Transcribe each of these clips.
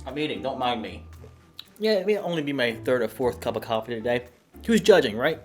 I'm eating, don't mind me. Yeah, it may only be my third or fourth cup of coffee today. Who's judging, right?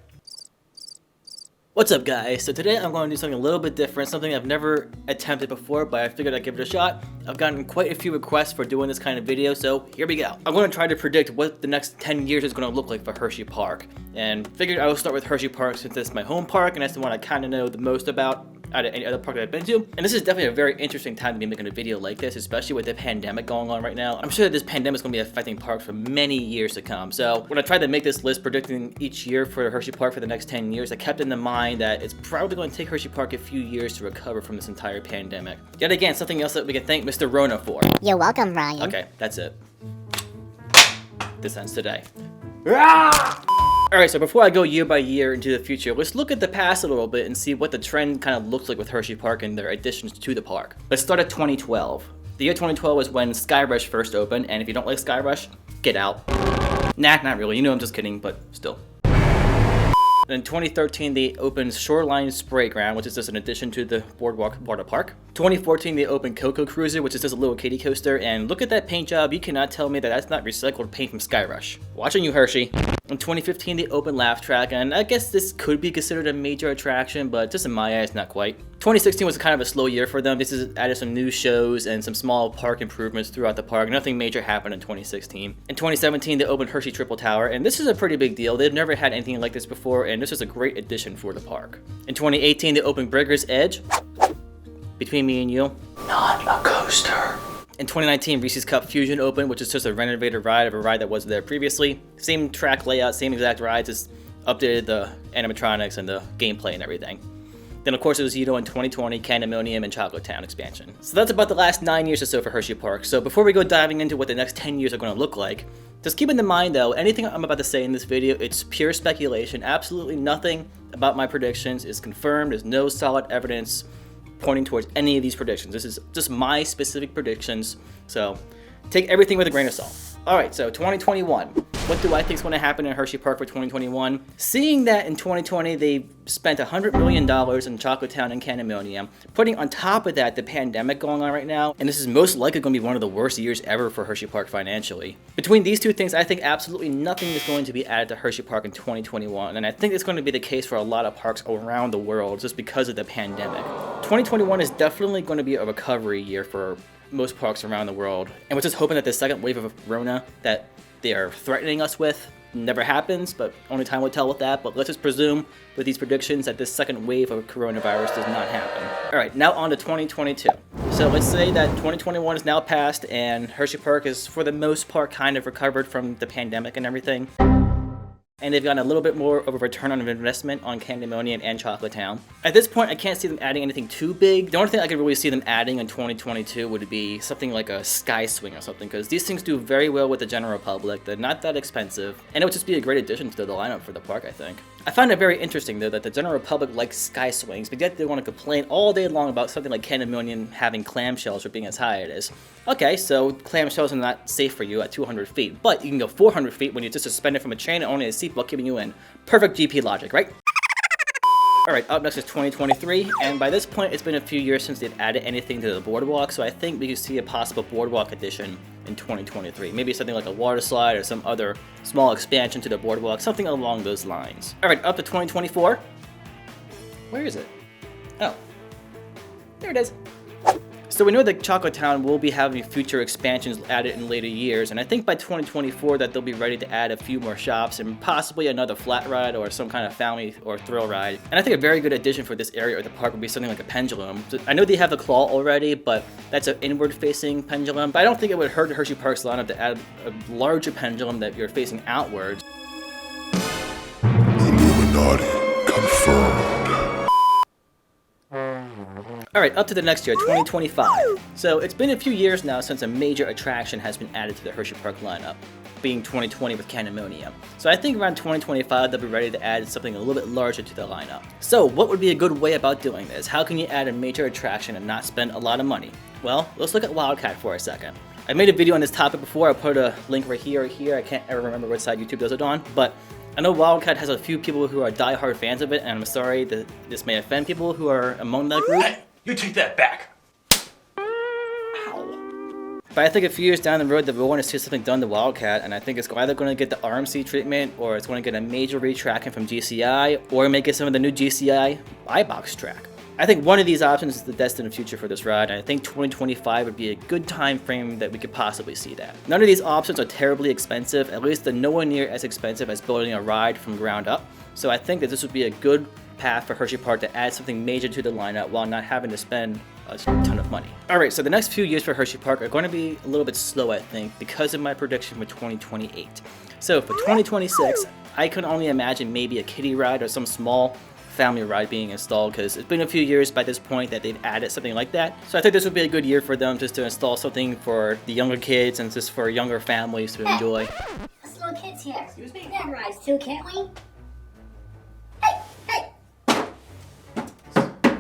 What's up, guys? So today I'm going to do something a little bit different, something I've never attempted before, but I figured I'd give it a shot. I've gotten quite a few requests for doing this kind of video, so here we go. I'm going to try to predict what the next 10 years is going to look like for Hersheypark. And figured I will start with Hersheypark since it's my home park, and that's the one I kind of know the most about out of any other park that I've been to. And this is definitely a very interesting time to be making a video like this, especially with the pandemic going on right now. I'm sure that this pandemic is going to be affecting parks for many years to come. So when I tried to make this list predicting each year for Hersheypark for the next 10 years, I kept in mind that it's probably going to take Hersheypark a few years to recover from this entire pandemic. Yet again, something else that we can thank Mr. Rona for. You're welcome, Ryan. Okay, that's it. This ends today. Ah! Alright, so before I go year by year into the future, let's look at the past a little bit and see what the trend kind of looks like with Hersheypark and their additions to the park. Let's start at 2012. The year 2012 was when Skyrush first opened, and if you don't like Skyrush, get out. Nah, not really. You know I'm just kidding, but still. In 2013, they opened Shoreline Sprayground, which is just an addition to the Boardwalk Water Park. 2014, they opened Coco Cruiser, which is just a little kiddie coaster, and look at that paint job. You cannot tell me that that's not recycled paint from Skyrush. Watching you, Hershey. In 2015, they opened Laugh Track, and I guess this could be considered a major attraction, but just in my eyes, not quite. 2016 was kind of a slow year for them. This has added some new shows and some small park improvements throughout the park. Nothing major happened in 2016. In 2017, they opened Hershey Triple Tower, and this is a pretty big deal. They've never had anything like this before, and this is a great addition for the park. In 2018, they opened Brigger's Edge. Between me and you, not a coaster. In 2019, Reese's Cup Fusion opened, which is just a renovated ride of a ride that was there previously. Same track layout, same exact rides, just updated the animatronics and the gameplay and everything. Then, of course, it was in 2020, Candymonium and Chocolate Town expansion. So that's about the last 9 years or so for Hersheypark. So before we go diving into what the next 10 years are going to look like, just keep in mind, though, anything I'm about to say in this video, it's pure speculation. Absolutely nothing about my predictions is confirmed. There's no solid evidence pointing towards any of these predictions. This is just my specific predictions, so take everything with a grain of salt. Alright, so 2021. What do I think is going to happen in Hersheypark for 2021? Seeing that in 2020 they spent $100 million in Chocolate Town and Candymonium, putting on top of that the pandemic going on right now, and this is most likely going to be one of the worst years ever for Hersheypark financially. Between these two things, I think absolutely nothing is going to be added to Hersheypark in 2021, and I think it's going to be the case for a lot of parks around the world just because of the pandemic. 2021 is definitely going to be a recovery year for most parks around the world, and we're just hoping that the second wave of Rona that they are threatening us with never happens, but only time will tell with that. But let's just presume with these predictions that this second wave of coronavirus does not happen. Alright, now on to 2022. So let's say that 2021 is now past and Hersheypark is for the most part kind of recovered from the pandemic and everything. And they've gotten a little bit more of a return on investment on Candymonium and Chocolate Town. At this point, I can't see them adding anything too big. The only thing I could really see them adding in 2022 would be something like a Sky Swing or something, because these things do very well with the general public. They're not that expensive, and it would just be a great addition to the lineup for the park, I think. I find it very interesting, though, that the general public likes Sky Swings, but yet they want to complain all day long about something like Candymonium having clamshells or being as high as it is. Okay, so clamshells are not safe for you at 200 feet, but you can go 400 feet when you're just suspended from a chain and only a seatbelt keeping you in. Perfect GP logic, right? Alright, up next is 2023, and by this point it's been a few years since they've added anything to the boardwalk, so I think we could see a possible boardwalk addition in 2023. Maybe something like a water slide or some other small expansion to the boardwalk, something along those lines. Alright, up to 2024. Where is it? Oh, there it is. So we know that Chocolate Town will be having future expansions added in later years, and I think by 2024 that they'll be ready to add a few more shops and possibly another flat ride or some kind of family or thrill ride. And I think a very good addition for this area of the park would be something like a pendulum. So I know they have the claw already, but that's an inward-facing pendulum. But I don't think it would hurt Hersheypark's lineup to add a larger pendulum that you're facing outwards. Illuminati confirmed. Alright, up to the next year, 2025. So it's been a few years now since a major attraction has been added to the Hersheypark lineup, being 2020 with Candymonium. So I think around 2025 they'll be ready to add something a little bit larger to the lineup. So what would be a good way about doing this? How can you add a major attraction and not spend a lot of money? Well, let's look at Wildcat for a second. I made a video on this topic before. I'll put a link right here or here. I can't ever remember which side YouTube does it on, but I know Wildcat has a few people who are die-hard fans of it, and I'm sorry that this may offend people who are among that group. Hey, you take that back. Ow. But I think a few years down the road that we'll want to see something done to Wildcat, and I think it's either going to get the RMC treatment, or it's going to get a major retracking from GCI, or make it some of the new GCI iBox track. I think one of these options is the destined future for this ride, and I think 2025 would be a good time frame that we could possibly see that. None of these options are terribly expensive, at least they're nowhere near as expensive as building a ride from ground up, so I think that this would be a good path for Hersheypark to add something major to the lineup while not having to spend a ton of money. Alright, so the next few years for Hersheypark are going to be a little bit slow, I think, because of my prediction for 2028. So for 2026, I can only imagine maybe a kiddie ride or some small family ride being installed, because it's been a few years by this point that they've added something like that. So I think this would be a good year for them just to install something for the younger kids and just for younger families to enjoy. Us little kids here. Excuse me? That rides too, can't we?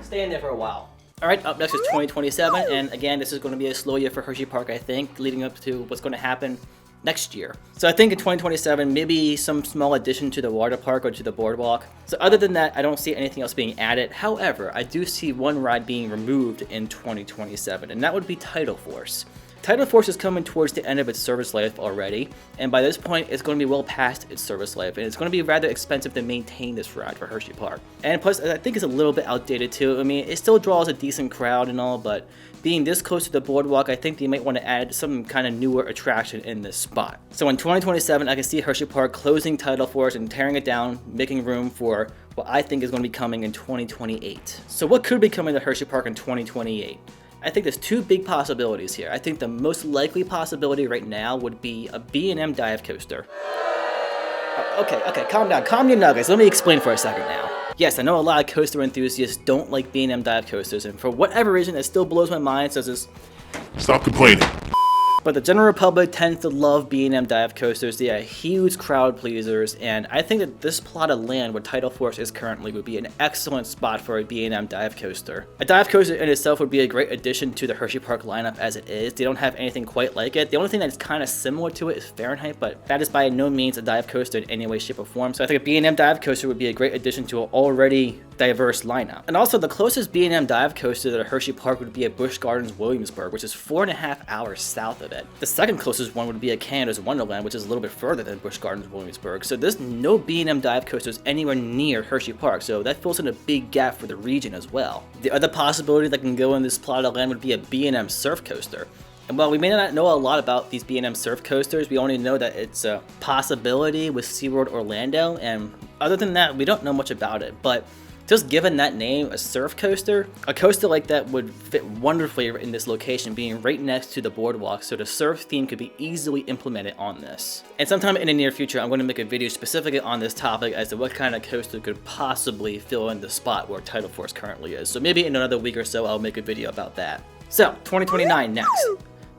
Stay in there for a while. Alright, up next is 2027, and again, this is going to be a slow year for Hersheypark, I think, leading up to what's going to happen next year. So I think in 2027, maybe some small addition to the water park or to the boardwalk. So other than that, I don't see anything else being added. However, I do see one ride being removed in 2027, and that would be Tidal Force. Tidal Force is coming towards the end of its service life already, and by this point, it's going to be well past its service life, and it's going to be rather expensive to maintain this ride for Hersheypark. And plus, I think it's a little bit outdated too. I mean, it still draws a decent crowd and all, but being this close to the boardwalk, I think they might want to add some kind of newer attraction in this spot. So in 2027, I can see Hersheypark closing Tidal Force and tearing it down, making room for what I think is going to be coming in 2028. So what could be coming to Hersheypark in 2028? I think there's two big possibilities here. I think the most likely possibility right now would be a B&M dive coaster. Okay, calm down, calm your nuggets. Let me explain for a second now. Yes, I know a lot of coaster enthusiasts don't like B&M dive coasters, and for whatever reason, it still blows my mind. So this. Stop complaining. But the general public tends to love B&M dive coasters. They are huge crowd pleasers, and I think that this plot of land where Tidal Force is currently would be an excellent spot for a B&M dive coaster. A dive coaster in itself would be a great addition to the Hersheypark lineup as it is. They don't have anything quite like it. The only thing that is kind of similar to it is Fahrenheit, but that is by no means a dive coaster in any way, shape, or form. So I think a B&M dive coaster would be a great addition to an already diverse lineup. And also, the closest B&M dive coaster to Hersheypark would be at Busch Gardens Williamsburg, which is 4.5 hours south of it. The second closest one would be at Canada's Wonderland, which is a little bit further than Busch Gardens Williamsburg. So there's no B&M dive coasters anywhere near Hersheypark, so that fills in a big gap for the region as well. The other possibility that can go in this plot of land would be a B&M surf coaster. And while we may not know a lot about these B&M surf coasters, we only know that it's a possibility with SeaWorld Orlando, and other than that, we don't know much about it. But just given that name, a surf coaster, a coaster like that would fit wonderfully in this location, being right next to the boardwalk, so the surf theme could be easily implemented on this. And sometime in the near future, I'm going to make a video specifically on this topic as to what kind of coaster could possibly fill in the spot where Tidal Force currently is. So maybe in another week or so, I'll make a video about that. So, 2029 next.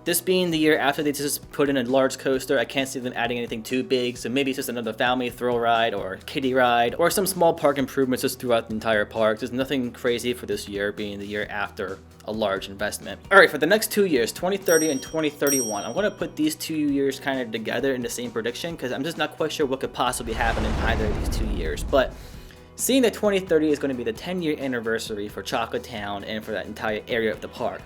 This being the year after they just put in a large coaster, I can't see them adding anything too big, so maybe it's just another family thrill ride or kiddie ride or some small park improvements just throughout the entire park. There's nothing crazy for this year being the year after a large investment. Alright, for the next 2 years, 2030 and 2031, I'm going to put these 2 years kind of together in the same prediction because I'm just not quite sure what could possibly happen in either of these 2 years. But seeing that 2030 is going to be the 10-year anniversary for Chocolate Town and for that entire area of the park.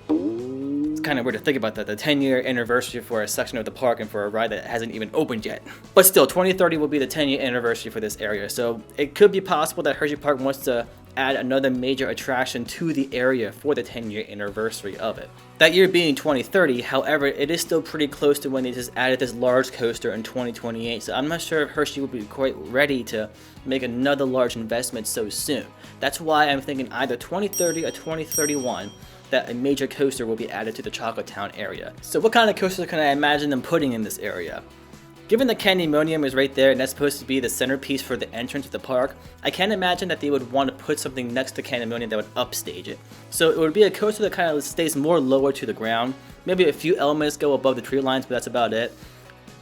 Kind of weird to think about that, the 10-year anniversary for a section of the park and for a ride that hasn't even opened yet. But still, 2030 will be the 10-year anniversary for this area, so it could be possible that Hersheypark wants to add another major attraction to the area for the 10-year anniversary of it. That year being 2030, however, it is still pretty close to when they just added this large coaster in 2028, so I'm not sure if Hershey will be quite ready to make another large investment so soon. That's why I'm thinking either 2030 or 2031 that a major coaster will be added to the Chocolate Town area. So what kind of coaster can I imagine them putting in this area? Given the Candymonium is right there and that's supposed to be the centerpiece for the entrance of the park, I can't imagine that they would want to put something next to Candymonium that would upstage it. So it would be a coaster that kind of stays more lower to the ground. Maybe a few elements go above the tree lines, but that's about it.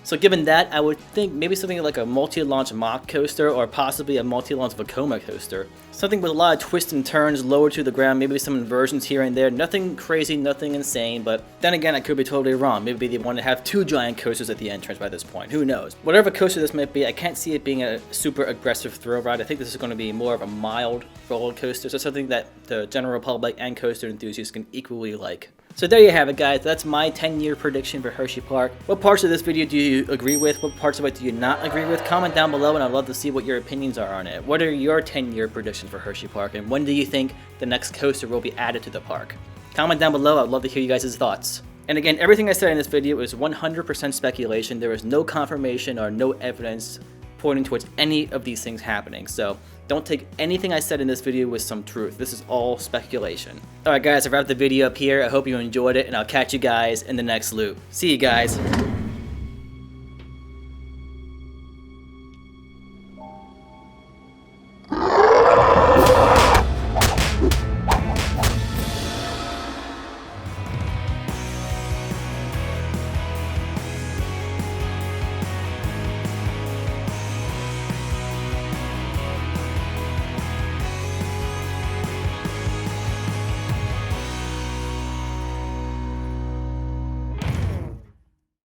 So given that, I would think maybe something like a multi-launch mock coaster or possibly a multi-launch Vekoma coaster. Something with a lot of twists and turns lower to the ground, maybe some inversions here and there. Nothing crazy, nothing insane, but then again, I could be totally wrong. Maybe they want to have 2 giant coasters at the entrance by this point. Who knows? Whatever coaster this might be, I can't see it being a super aggressive thrill ride. I think this is going to be more of a mild roller coaster, so something that the general public and coaster enthusiasts can equally like. So there you have it, guys. That's my 10-year prediction for Hersheypark. What parts of this video do you agree with? What parts of it do you not agree with? Comment down below, and I'd love to see what your opinions are on it. What are your 10-year predictions for Hersheypark, and when do you think the next coaster will be added to the park? Comment down below. I'd love to hear you guys' thoughts. And again, everything I said in this video is 100% speculation. There is no confirmation or no evidence pointing towards any of these things happening. So don't take anything I said in this video with some truth. This is all speculation. Alright guys, I wrapped the video up here. I hope you enjoyed it, and I'll catch you guys in the next loop. See you guys.